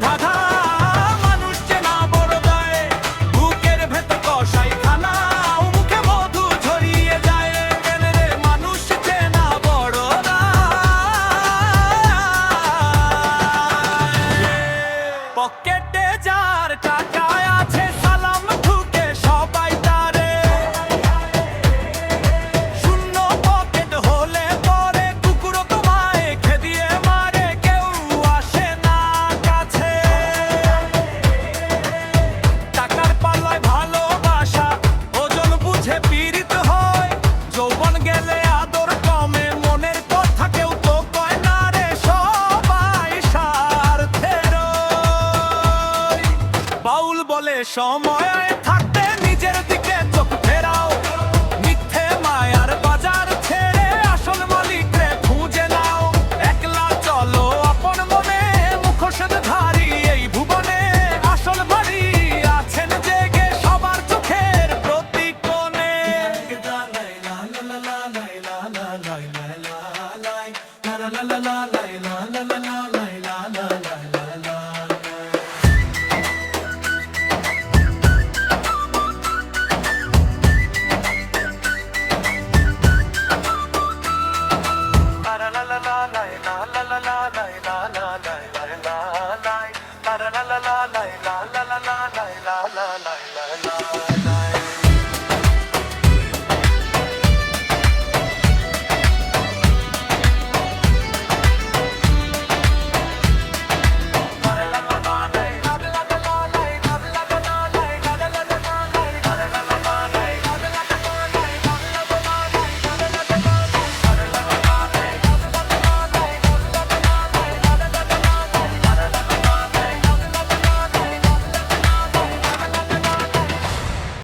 ধাঁধা মানুষ চেনা বড় দায়, বুকের ভেতর কষাই খানা, মুখে মধু ঝরিয়ে যায়। গেলে রে মানুষ চেনা বড় দায়। পকেটে যার টাকা আছে সালাম ঠুকে সবাই তারে, শূন্য পকেট হলে পরে কুকুরও তোমায় খেদিয়ে মারে, কেউ আসে না কাছে। টাকার পাল্লায় ভালোবাসা ওজন বুঝে পীড়িত হয়, যৌবন গেলে আদর কমে, মনের কথা কেউ তো কয় না রে, সবাই স্বার্থের। বাউল বলে সময় থাকতে নিজের দিকে চোখ ফেরাও, মিথ্যে মায়ার বাজার ছেড়ে আসল মালিকরে খুঁজে নাও। একলা চলো আপন মনে, মুখোশের ধারী এই ভুবনে, আসল বাড়ি আছেন জেগে সবার চোখের প্রতি কোণে। লা লা লা লা লা লা লা লা লা লা লা লা লা লা লা লা লা লা।